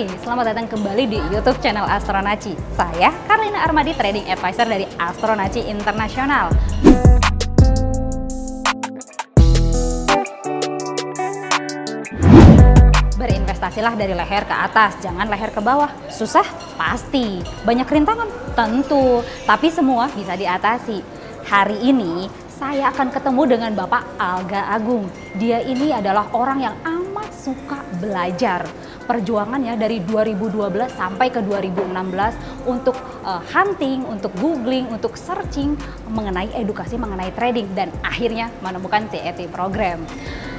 Hai, selamat datang kembali di YouTube channel Astronaci. Saya Karlina Armadi, Trading Advisor dari Astronaci Internasional. Berinvestasilah dari leher ke atas, jangan leher ke bawah. Susah? Pasti. Banyak rintangan? Tentu. Tapi semua bisa diatasi. Hari ini saya akan ketemu dengan Bapak Alga Agung. Dia ini adalah orang yang amat suka belajar. Perjuangannya dari 2012 sampai ke 2016 untuk hunting, untuk googling, untuk searching mengenai edukasi mengenai trading dan akhirnya menemukan CET program.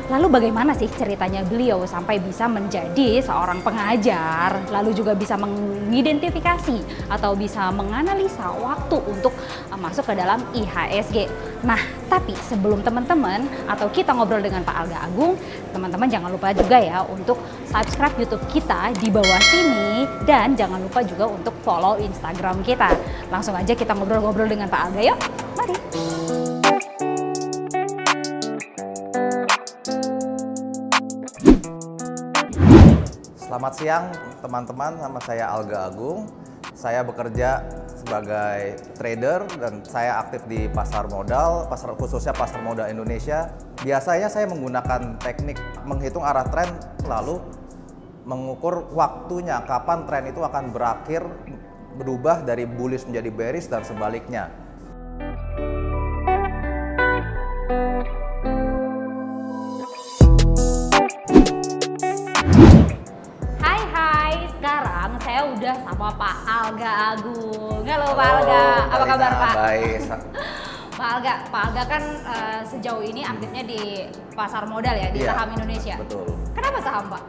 Lalu bagaimana sih ceritanya beliau sampai bisa menjadi seorang pengajar, lalu juga bisa mengidentifikasi atau bisa menganalisa waktu untuk masuk ke dalam IHSG. Nah, tapi sebelum teman-teman atau kita ngobrol dengan Pak Alga Agung, teman-teman jangan lupa juga ya untuk subscribe YouTube kita di bawah sini dan jangan lupa juga untuk follow Instagram kita. Langsung aja kita ngobrol-ngobrol dengan Pak Alga yuk. Mari. Selamat siang teman-teman, nama saya Alga Agung. Saya bekerja sebagai trader dan saya aktif di pasar modal, khususnya pasar modal Indonesia. Biasanya saya menggunakan teknik menghitung arah tren lalu mengukur waktunya kapan tren itu akan berakhir berubah dari bullish menjadi bearish dan sebaliknya. Saya udah sama Pak Alga Agung. Halo Pak Alga, apa kabar Pak? Baik. Pak Alga kan sejauh ini aktifnya di pasar modal ya, di saham Indonesia. Betul. Kenapa saham Pak?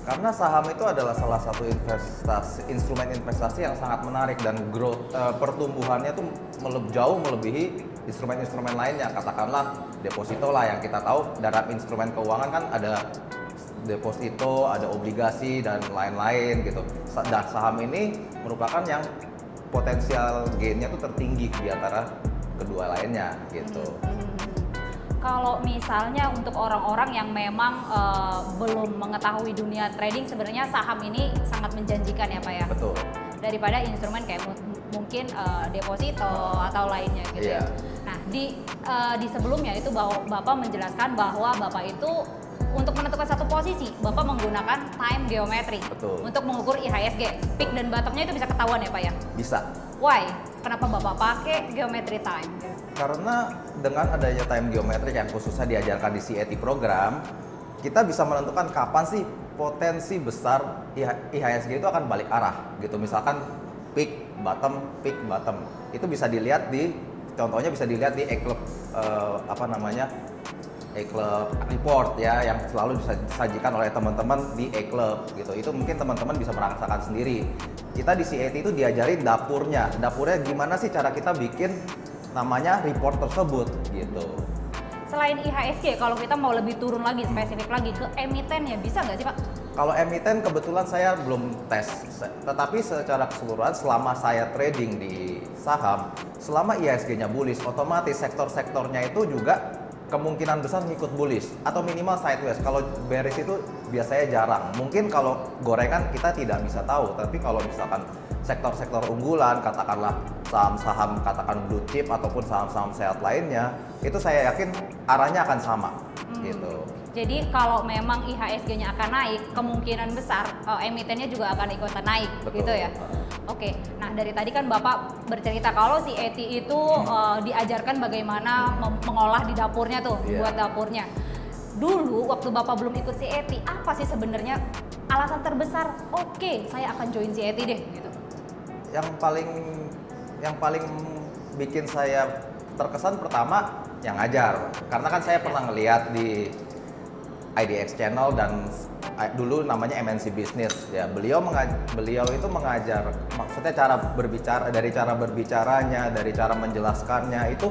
Karena saham itu adalah salah satu instrumen investasi yang sangat menarik dan growth pertumbuhannya tuh jauh melebihi instrumen-instrumen lainnya. Katakanlah deposito lah yang kita tahu dalam instrumen keuangan kan ada deposito, ada obligasi dan lain-lain gitu. Dan saham ini merupakan yang potensial gainnya tuh tertinggi di antara kedua lainnya gitu. Kalau misalnya untuk orang-orang yang memang belum mengetahui dunia trading, sebenarnya saham ini sangat menjanjikan ya Pak ya? Betul. Daripada instrumen kayak mungkin deposito atau lainnya gitu ya. Nah di sebelumnya itu Bapak menjelaskan bahwa Bapak itu untuk menentukan satu posisi, Bapak menggunakan time geometry. Betul. Untuk mengukur IHSG, peak dan bottomnya itu bisa ketahuan ya Pak ya? Bisa. Why? Kenapa Bapak pakai geometry time? Karena dengan adanya time geometry yang khususnya diajarkan di CET program, kita bisa menentukan kapan sih potensi besar IHSG itu akan balik arah gitu. Misalkan peak, bottom. Itu bisa dilihat contohnya bisa dilihat di E-Club E-Club report ya, yang selalu disajikan oleh teman-teman di E-Club gitu. Itu mungkin teman-teman bisa merasakan sendiri. Kita di CET itu diajarin dapurnya gimana sih cara kita bikin namanya report tersebut gitu. Selain IHSG, kalau kita mau lebih turun lagi, spesifik lagi ke emiten ya, bisa nggak sih Pak? Kalau emiten kebetulan saya belum tes, tetapi secara keseluruhan selama saya trading di saham, selama IHSG-nya bullish, otomatis sektor-sektornya itu juga kemungkinan besar ngikut bullish atau minimal sideways. Kalau bearish itu biasanya jarang. Mungkin kalau gorengan kita tidak bisa tahu, tapi kalau misalkan sektor-sektor unggulan, katakanlah saham-saham katakan blue chip ataupun saham-saham sehat lainnya, itu saya yakin arahnya akan sama gitu. Jadi kalau memang IHSG-nya akan naik, kemungkinan besar emitennya juga akan ikutan naik. Betul. Gitu ya. Oke, nah dari tadi kan Bapak bercerita kalau si CET itu diajarkan bagaimana mengolah di dapurnya tuh, buat dapurnya. Dulu waktu Bapak belum ikut CET, apa sih sebenarnya alasan terbesar? Oke, saya akan join CET deh gitu. Yang paling bikin saya terkesan pertama yang ngajar, karena kan saya pernah ngeliat di IDX Channel dan dulu namanya MNC Business ya, beliau itu mengajar, maksudnya dari cara berbicaranya, dari cara menjelaskannya itu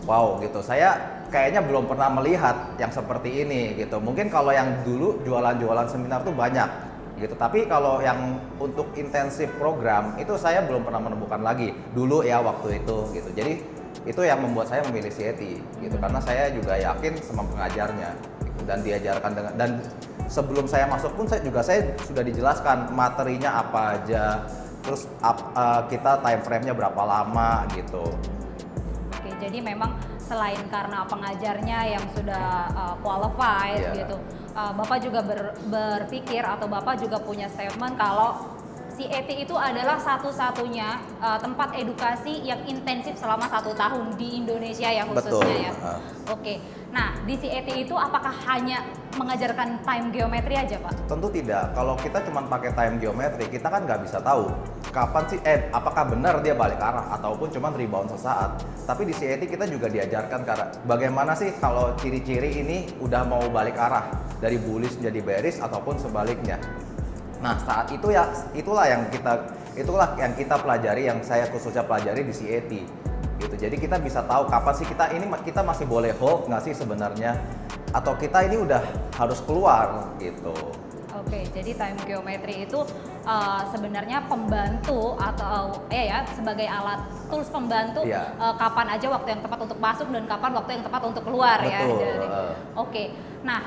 wow gitu. Saya kayaknya belum pernah melihat yang seperti ini gitu. Mungkin kalau yang dulu jualan seminar tuh banyak gitu, tapi kalau yang untuk intensif program itu saya belum pernah menemukan lagi dulu ya waktu itu gitu. Jadi itu yang membuat saya memilih CET gitu, karena saya juga yakin sama pengajarnya gitu. dan diajarkan dan sebelum saya masuk pun saya sudah dijelaskan materinya apa aja, terus kita time frame-nya berapa lama gitu. Oke, jadi memang selain karena pengajarnya yang sudah qualified gitu, Bapak juga berpikir atau Bapak juga punya statement kalau CET itu adalah satu-satunya tempat edukasi yang intensif selama 1 tahun di Indonesia ya khususnya. Betul. Ya. Oke, nah di CET itu apakah hanya mengajarkan time geometri aja Pak? Tentu tidak. Kalau kita cuma pakai time geometri, kita kan nggak bisa tahu kapan sih, apakah benar dia balik arah ataupun cuma rebound sesaat. Tapi di CET kita juga diajarkan bagaimana sih kalau ciri-ciri ini udah mau balik arah dari bullish menjadi bearish ataupun sebaliknya. Nah saat itu itulah yang kita pelajari, yang saya khususnya pelajari di CET gitu. Jadi kita bisa tahu kapan sih kita masih boleh hold nggak sih sebenarnya, atau kita ini udah harus keluar gitu. Oke, jadi time geometry itu sebenarnya pembantu atau sebagai alat tools pembantu kapan aja waktu yang tepat untuk masuk dan kapan waktu yang tepat untuk keluar. Betul. Ya. Oke, nah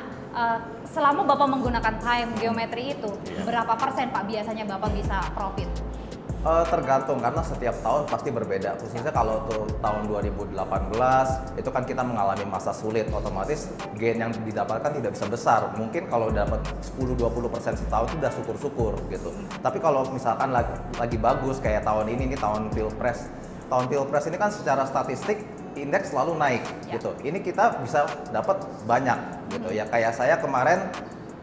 selama Bapak menggunakan time geometry itu berapa persen Pak biasanya Bapak bisa profit? Tergantung, karena setiap tahun pasti berbeda. Khususnya kalau tuh tahun 2018 itu kan kita mengalami masa sulit, otomatis gain yang didapatkan tidak bisa besar. Mungkin kalau dapat 10-20% setahun itu udah syukur-syukur gitu. Tapi kalau misalkan lagi bagus kayak tahun ini tahun Pilpres. Tahun Pilpres ini kan secara statistik indeks selalu naik gitu. Ini kita bisa dapat banyak gitu ya. Kayak saya kemarin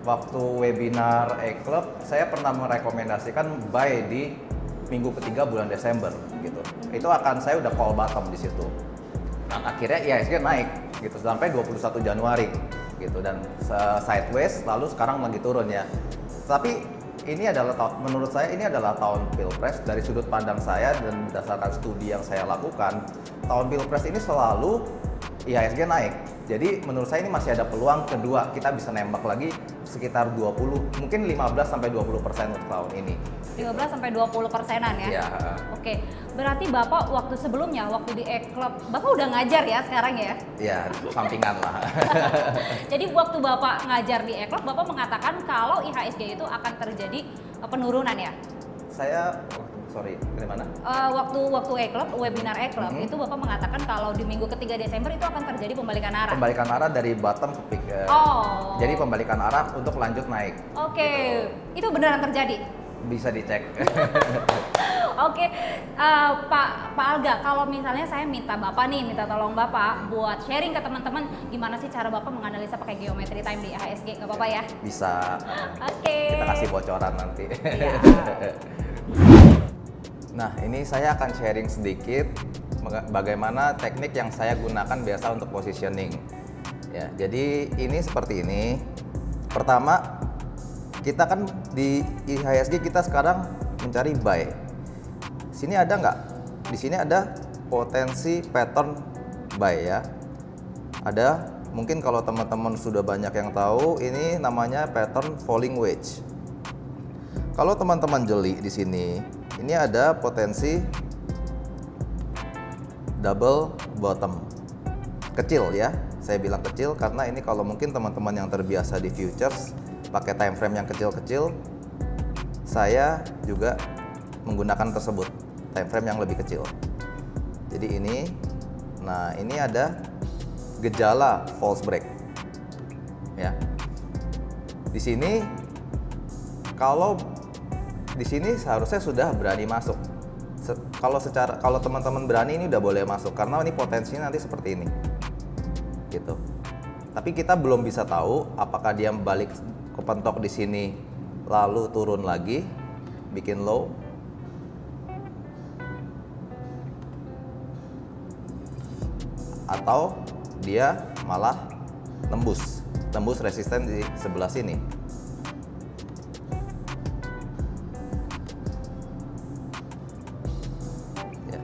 waktu webinar E-Club, saya pernah merekomendasikan buy di minggu ketiga bulan Desember gitu. Itu saya udah call bottom di situ. Nah, akhirnya IHSG naik gitu sampai 21 Januari gitu, dan sideways, lalu sekarang lagi turun ya. Tapi ini adalah menurut saya ini adalah tahun Pilpres. Dari sudut pandang saya dan berdasarkan studi yang saya lakukan, tahun Pilpres ini selalu IHSG naik. Jadi menurut saya ini masih ada peluang kedua kita bisa nembak lagi sekitar 20, mungkin 15-20% untuk tahun ini. 15-20%-an ya? Iya. Oke, berarti Bapak waktu sebelumnya, waktu di E-Club, Bapak udah ngajar ya sekarang ya? Iya, sampingan lah. Jadi waktu Bapak ngajar di E-Club, Bapak mengatakan kalau IHSG itu akan terjadi penurunan ya? Sorry, dari mana? Waktu E-Club, webinar E-Club, itu Bapak mengatakan kalau di minggu ketiga Desember itu akan terjadi pembalikan arah. Pembalikan arah dari bottom ke peak. Jadi pembalikan arah untuk lanjut naik. Oke, gitu. Itu beneran terjadi? Bisa dicek. Oke, Pak Alga, kalau misalnya saya minta tolong Bapak buat sharing ke teman-teman gimana sih cara Bapak menganalisa pakai geometry time di IHSG, nggak apa-apa ya? Bisa. Oke. Kita kasih bocoran nanti. Iya. Nah, ini saya akan sharing sedikit bagaimana teknik yang saya gunakan biasa untuk positioning. Ya, jadi ini seperti ini. Pertama, kita kan di IHSG kita sekarang mencari buy. Sini ada nggak? Di sini ada potensi pattern buy ya. Ada, mungkin kalau teman-teman sudah banyak yang tahu, ini namanya pattern falling wedge. Kalau teman-teman jeli di sini, ini ada potensi double bottom. Kecil ya, saya bilang kecil karena ini kalau mungkin teman-teman yang terbiasa di futures pakai time frame yang kecil-kecil, saya juga menggunakan tersebut, time frame yang lebih kecil. Jadi ini, nah ini ada gejala false break. Ya. Di sini kalau di sini seharusnya sudah berani masuk. Kalau teman-teman berani ini udah boleh masuk karena ini potensinya nanti seperti ini. Gitu. Tapi kita belum bisa tahu apakah dia balik kepentok di sini lalu turun lagi bikin low, atau dia malah tembus resisten di sebelah sini. Ya.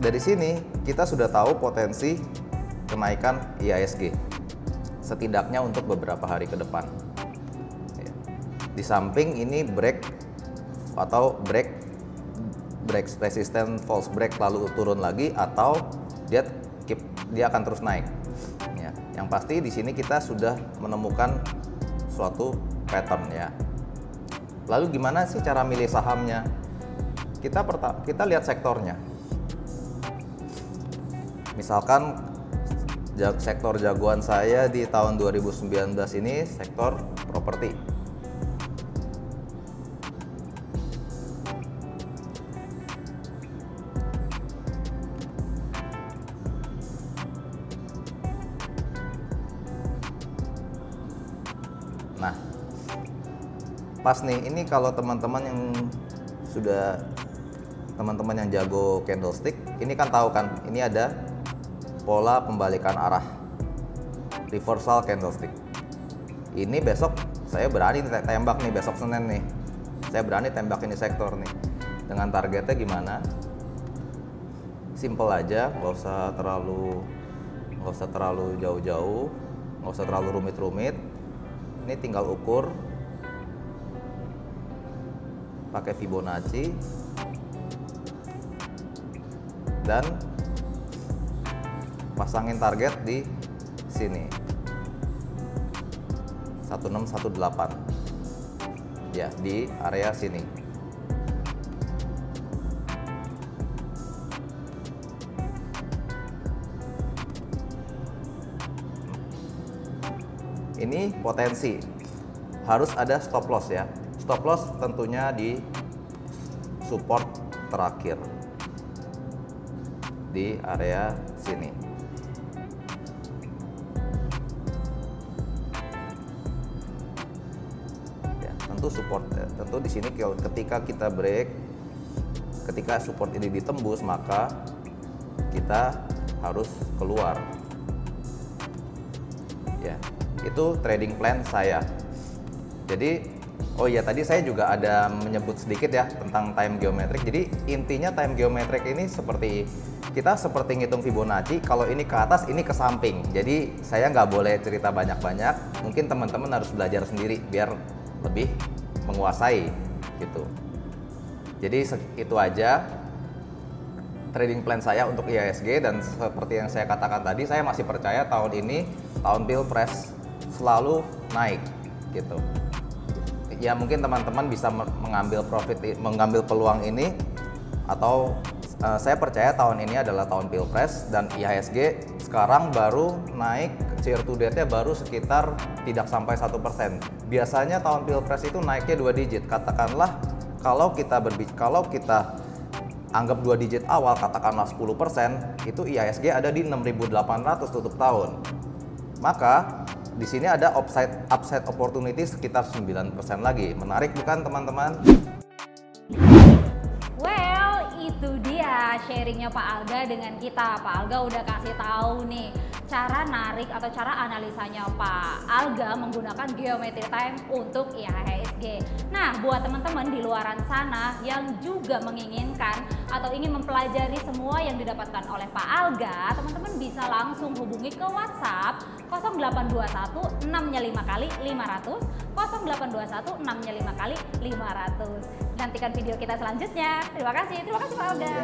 Dari sini kita sudah tahu potensi kenaikan IHSG setidaknya untuk beberapa hari ke depan. Ya. Di samping ini break resisten false break lalu turun lagi, atau dia dia akan terus naik. Ya, yang pasti di sini kita sudah menemukan suatu pattern ya. Lalu gimana sih cara milih sahamnya? Kita lihat sektornya. Misalkan sektor jagoan saya di tahun 2019 ini sektor properti. Nah, pas nih, ini kalau teman-teman yang jago candlestick, ini kan tahu kan, ini ada pola pembalikan arah, reversal candlestick. Ini besok saya berani tembak nih, besok Senin nih, saya berani tembak ini sektor nih. Dengan targetnya gimana? Simple aja, nggak usah terlalu jauh-jauh, nggak usah terlalu rumit-rumit. Ini tinggal ukur pakai Fibonacci dan pasangin target di sini 1618 ya, di area sini. Ini potensi, harus ada stop loss ya. Stop loss tentunya di support terakhir di area sini. Ya, tentu support ya. Tentu di sini ketika kita break, ketika support ini ditembus, maka kita harus keluar. Ya, itu trading plan saya. Jadi, oh iya, tadi saya juga ada menyebut sedikit ya tentang time geometric. Jadi intinya time geometric ini kita seperti ngitung Fibonacci. Kalau ini ke atas, ini ke samping. Jadi saya nggak boleh cerita banyak-banyak. Mungkin teman-teman harus belajar sendiri biar lebih menguasai gitu. Jadi itu aja trading plan saya untuk IHSG, dan seperti yang saya katakan tadi, saya masih percaya tahun ini tahun Pilpres selalu naik gitu. Ya mungkin teman-teman bisa mengambil peluang ini, atau saya percaya tahun ini adalah tahun Pilpres dan IHSG sekarang baru naik, year to date-nya baru sekitar tidak sampai 1%. Biasanya tahun Pilpres itu naiknya 2 digit. Katakanlah kalau kita anggap 2 digit awal, katakanlah 10%, itu IHSG ada di 6.800 tutup tahun. Maka di sini ada upside opportunity sekitar 9% lagi. Menarik bukan teman-teman? Well, itu dia sharingnya Pak Alga dengan kita. Pak Alga udah kasih tahu nih cara narik atau cara analisanya Pak Alga menggunakan geometry time untuk IHSG. Nah, buat teman-teman di luaran sana yang juga menginginkan atau ingin mempelajari semua yang didapatkan oleh Pak Alga, teman-teman bisa langsung hubungi ke WhatsApp 0821 6-nya 5 kali 500, 0821 6-nya 5 kali 500. Nantikan video kita selanjutnya. Terima kasih Pak Alga.